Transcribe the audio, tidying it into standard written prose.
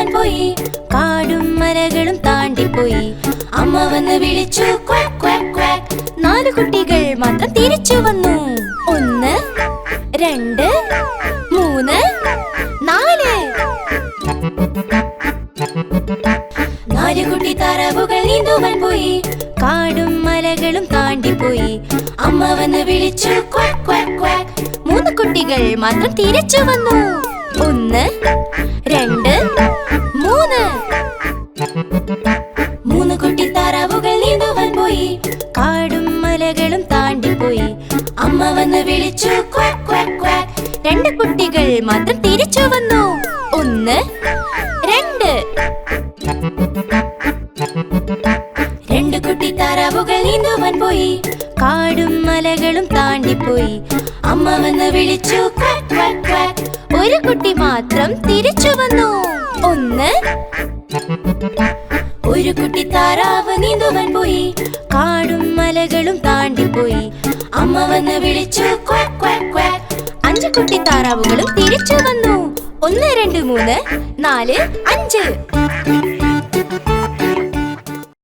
നീന്തുവാൻ പോയി. കാടും മലകളും താണ്ടിപ്പോയി. അമ്മ വന്ന് വിളിച്ചു ക്വാക്ക് ക്വാക്ക് ക്വാക്ക്. 4 കുട്ടികൾ മാത്രം തിരിച്ചു വന്നു. 1 2 3 4. 4 കുട്ടി താറാവുകൾ നീന്തുവാൻ പോയി. കാടും മലകളും താണ്ടിപ്പോയി. അമ്മ വന്ന് വിളിച്ചു ക്വാക്ക് ക്വാക്ക് ക്വാക്ക്. 3 കുട്ടികൾ മാത്രം തിരിച്ചു വന്നു. 1 2 3. 3 കുട്ടി താറാവുകൾ നീന്തുവാൻ പോയി. കാടും മലകളും താണ്ടിപ്പോയി. അമ്മ വന്ന് വിളിച്ചു ക്വാക്ക് ക്വാക്ക് ക്വാക്ക്. 2 കുട്ടികൾ മാത്രം തിരിച്ചു വന്നു. 1 2. 2 കുട്ടി താറാവുകൾ നീന്തുവാൻ പോയി. കാടും മലകളും താണ്ടിപ്പോയി. അമ്മ വന്ന് വിളിച്ചു ക്വാക്ക് ക്വാക്ക് ക്വാക്ക്. 1 കുട്ടി മാത്രം തിരിച്ചു വന്നു. 1. 1 കുട്ടി താറാവ് നീന്തുവാൻ പോയി. കാടും മലകളും താണ്ടിപ്പോയി. അമ്മ വന്ന് വിളിച്ചു ക്വാക്ക് ക്വാക്ക് ക്വാക്ക്. 5 കുട്ടി താറാവുകളും തിരിച്ചു വന്നു. 1 2 3 4 5.